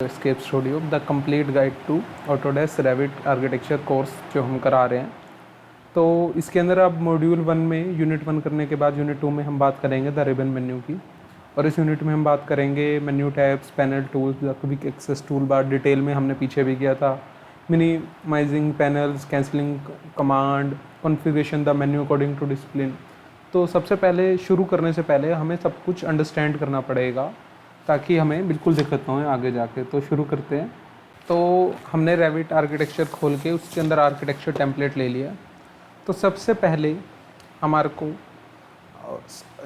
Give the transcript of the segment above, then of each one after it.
Escape Studio the complete guide to Autodesk Revit architecture course जो हम करा रहे हैं। तो इसके अंदर अब मॉड्यूल 1 में यूनिट 1 करने के बाद यूनिट 2 में हम बात करेंगे द रिबन मेन्यू की, और इस यूनिट में हम बात करेंगे menu tabs, panel tools, the quick access tool bar. Detail में हमने पीछे भी किया था, minimizing panels, cancelling command, configuration the menu according to discipline. तो सबसे पहले शुरू करने से पहले हमें सब कुछ अंडरस्टैंड करना पड़ेगा ताकि हमें बिल्कुल दिक्कत ना हो आगे जाके। तो शुरू करते हैं। तो हमने रेविट आर्किटेक्चर खोल के उसके अंदर आर्किटेक्चर टेम्पलेट ले लिया। तो सबसे पहले हमारे को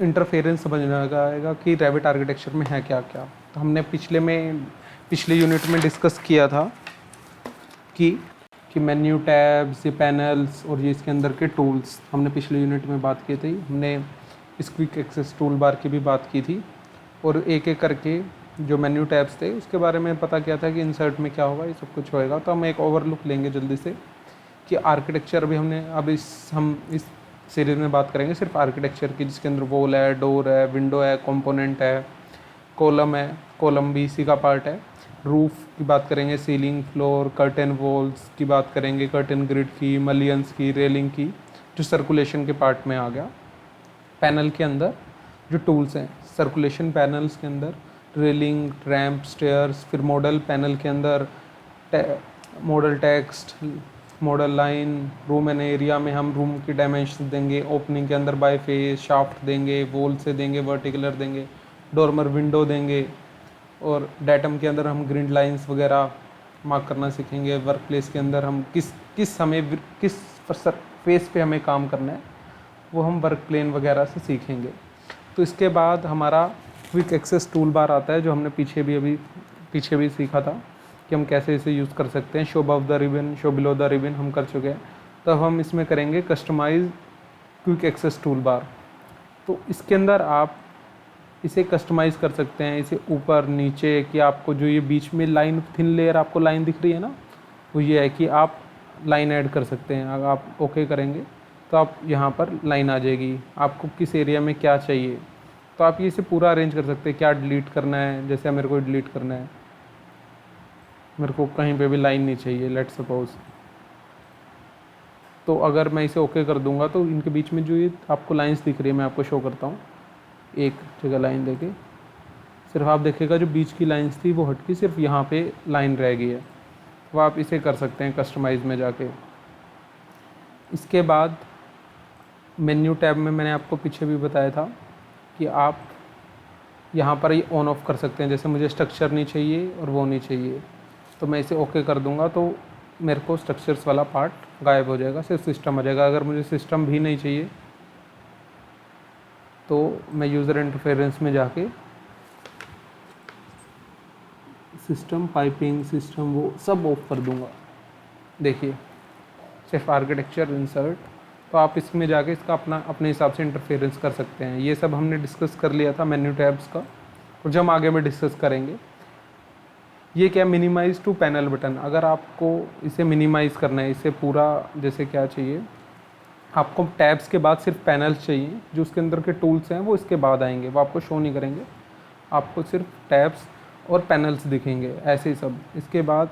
इंटरफेरेंस समझना आएगा कि रेविट आर्किटेक्चर में है क्या क्या। तो हमने पिछले यूनिट में डिस्कस किया था कि मेन्यू टैब्स, ये पैनल्स और ये इसके अंदर के टूल्स हमने पिछले यूनिट में बात की थी। हमने इस क्विक एक्सेस टूल बार की भी बात की थी, और एक एक करके जो मेन्यू टैब्स थे उसके बारे में पता किया था कि इंसर्ट में क्या होगा, ये सब कुछ होएगा। तो हम एक ओवरलुक लेंगे जल्दी से कि आर्किटेक्चर भी हम इस सीरीज़ में बात करेंगे सिर्फ आर्किटेक्चर की, जिसके अंदर वॉल है, डोर है, विंडो है, कंपोनेंट है, कॉलम है, कॉलम भी इसी का पार्ट है। रूफ़ की बात करेंगे, सीलिंग, फ्लोर, कर्टन वॉल्स की बात करेंगे, कर्टन ग्रिड की, मलियंस की, रेलिंग की, जो सर्कुलेशन के पार्ट में आ गया। पैनल के अंदर जो टूल्स हैं, सर्कुलेशन पैनल्स के अंदर रेलिंग, रैम्प, स्टेयर्स, फिर मॉडल पैनल के अंदर model text, model line, room and area में हम रूम की डायमेंशन देंगे, ओपनिंग के अंदर बाय फेस, शाफ्ट देंगे, वॉल से देंगे, वर्टिकुलर देंगे, डोरमर विंडो देंगे, और डेटम के अंदर हम ग्रिड लाइंस वगैरह मार्क करना सीखेंगे। वर्क प्लेस के अंदर हम किस फेस पे हमें काम करना है वो हम वर्क प्लेन वगैरह से सीखेंगे। तो इसके बाद हमारा क्विक एक्सेस टूल बार आता है, जो हमने पीछे भी सीखा था कि हम कैसे इसे यूज़ कर सकते हैं। Show above the ribbon, show below the ribbon हम कर चुके हैं। तब हम इसमें करेंगे customize quick access tool bar. तो इसके अंदर आप इसे कस्टमाइज़ कर सकते हैं, इसे ऊपर नीचे, कि आपको जो ये बीच में लाइन, थिन लेयर आपको लाइन दिख रही है ना, वो ये है कि आप लाइन ऐड कर सकते हैं। अगर आप ओके करेंगे तो आप यहाँ पर लाइन आ जाएगी। आपको किस एरिया में क्या चाहिए तो आप ये इसे पूरा अरेंज कर सकते हैं। क्या डिलीट करना है, जैसे मेरे को डिलीट करना है, मेरे को कहीं पे भी लाइन नहीं चाहिए, लेट सपोज। तो अगर मैं इसे ओके कर दूंगा तो इनके बीच में जो ये आपको लाइंस दिख रही है, मैं आपको शो करता हूँ। एक जगह लाइन देके सिर्फ आप देखिएगा जो बीच की लाइंस थी वो हट के सिर्फ यहाँ पे लाइन रह गई है। वो आप इसे कर सकते हैं कस्टमाइज़ में जाके। इसके बाद मेन्यू टैब में मैंने आपको पीछे भी बताया था कि आप यहाँ पर ये ऑन ऑफ कर सकते हैं। जैसे मुझे स्ट्रक्चर नहीं चाहिए और वो नहीं चाहिए, तो मैं इसे ओके कर दूँगा तो मेरे को स्ट्रक्चर्स वाला पार्ट गायब हो जाएगा, सिर्फ सिस्टम आ जाएगा। अगर मुझे सिस्टम भी नहीं चाहिए तो मैं यूज़र इंटरफेरेंस में जाके सिस्टम, पाइपिंग सिस्टम, वो सब ऑफ कर दूँगा। देखिए सिर्फ आर्किटेक्चर, इंसर्ट। तो आप इसमें जाके इसका अपने हिसाब से इंटरफेरेंस कर सकते हैं। ये सब हमने डिस्कस कर लिया था मेन्यू टैब्स का, और जो हम आगे में डिस्कस करेंगे ये क्या, मिनिमाइज़ टू पैनल बटन। अगर आपको इसे मिनिमाइज़ करना है, इसे पूरा जैसे क्या चाहिए, आपको टैब्स के बाद सिर्फ पैनल्स चाहिए, जो उसके अंदर के टूल्स हैं वो इसके बाद आएंगे, वो आपको शो नहीं करेंगे, आपको सिर्फ टैब्स और पैनल्स दिखेंगे ऐसे ही सब। इसके बाद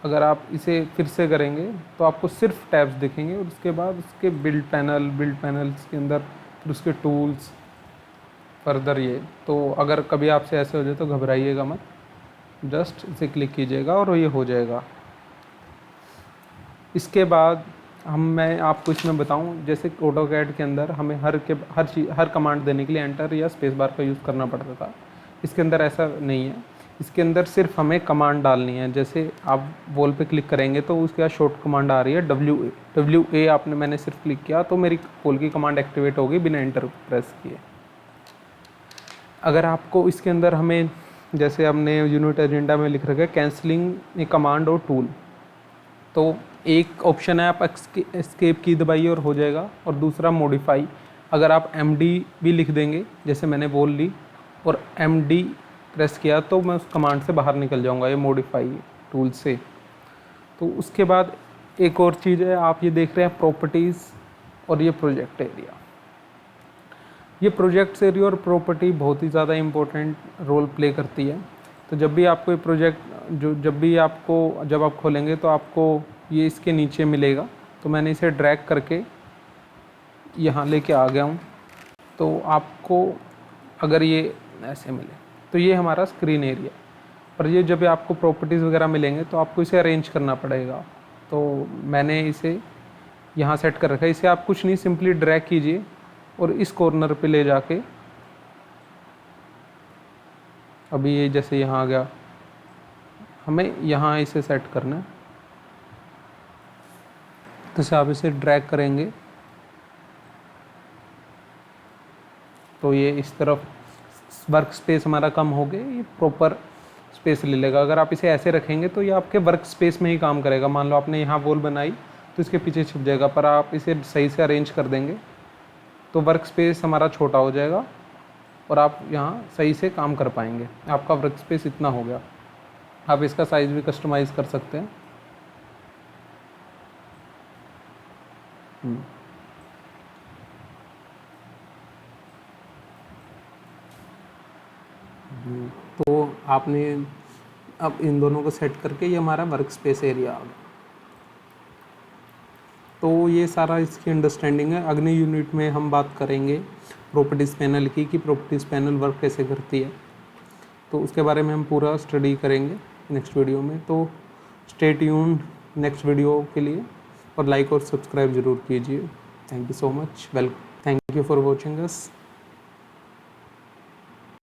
अगर आप इसे फिर से करेंगे तो आपको सिर्फ टैब्स दिखेंगे, और उसके बाद उसके बिल्ड पैनल्स के अंदर फिर उसके टूल्स फर्दर ये। तो अगर कभी आपसे ऐसे हो जाए तो घबराइएगा मत, जस्ट इसे क्लिक कीजिएगा और ये हो जाएगा। इसके बाद मैं आपको इसमें बताऊं, जैसे ऑटोकैड के अंदर हमें हर कमांड देने के लिए एंटर या स्पेस बार का यूज़ करना पड़ता था। इसके अंदर ऐसा नहीं है। इसके अंदर सिर्फ हमें कमांड डालनी है। जैसे आप वॉल पे क्लिक करेंगे तो उसके बाद शॉर्ट कमांड आ रही है WA मैंने सिर्फ क्लिक किया तो मेरी वॉल की कमांड एक्टिवेट होगी बिना एंटर प्रेस किए। अगर आपको इसके अंदर हमें, जैसे हमने यूनिट एजेंडा में लिख रखा है कैंसलिंग ए कमांड और टूल, तो एक ऑप्शन है आप एस्केप की दबाइए और हो जाएगा, और दूसरा मॉडिफाई। अगर आप MD भी लिख देंगे, जैसे मैंने बोल ली और MD प्रेस किया तो मैं उस कमांड से बाहर निकल जाऊंगा, ये मॉडिफाई टूल से। तो उसके बाद एक और चीज़ है, आप ये देख रहे हैं प्रॉपर्टीज़ और ये प्रोजेक्ट एरिया। ये प्रोजेक्ट्स एरिया और प्रॉपर्टी बहुत ही ज़्यादा इम्पोर्टेंट रोल प्ले करती है। तो जब भी आपको ये प्रोजेक्ट जब आप खोलेंगे तो आपको ये इसके नीचे मिलेगा। तो मैंने इसे ड्रैग करके यहाँ लेके आ गया हूँ। तो आपको अगर ये ऐसे मिले तो ये हमारा स्क्रीन एरिया। पर ये जब आपको प्रॉपर्टीज़ वगैरह मिलेंगे तो आपको इसे अरेंज करना पड़ेगा। तो मैंने इसे यहाँ सेट कर रखा है। इसे आप कुछ नहीं, सिंपली ड्रैग कीजिए और इस कॉर्नर पे ले जाके, अभी ये जैसे यहाँ आ गया, हमें यहाँ इसे सेट करना है। तो इसे आप इसे ड्रैग करेंगे तो ये इस तरफ वर्क स्पेस हमारा कम हो गया, ये प्रॉपर स्पेस ले लेगा। अगर आप इसे ऐसे रखेंगे तो ये आपके वर्क स्पेस में ही काम करेगा। मान लो आपने यहाँ वॉल बनाई तो इसके पीछे छिप जाएगा, पर आप इसे सही से अरेंज कर देंगे तो वर्क स्पेस हमारा छोटा हो जाएगा और आप यहाँ सही से काम कर पाएंगे। आपका वर्क स्पेस इतना हो गया। आप इसका साइज़ भी कस्टमाइज़ कर सकते हैं। तो आपने अब इन दोनों को सेट करके ये हमारा वर्क स्पेस एरिया आ गया। तो ये सारा इसकी अंडरस्टैंडिंग है। अगले यूनिट में हम बात करेंगे प्रॉपर्टीज़ पैनल की, कि प्रॉपर्टीज़ पैनल वर्क कैसे करती है। तो उसके बारे में हम पूरा स्टडी करेंगे नेक्स्ट वीडियो में। तो स्टे ट्यून्ड नेक्स्ट वीडियो के लिए, और लाइक और सब्सक्राइब ज़रूर कीजिए। Thank you so much. Thank you for watching us.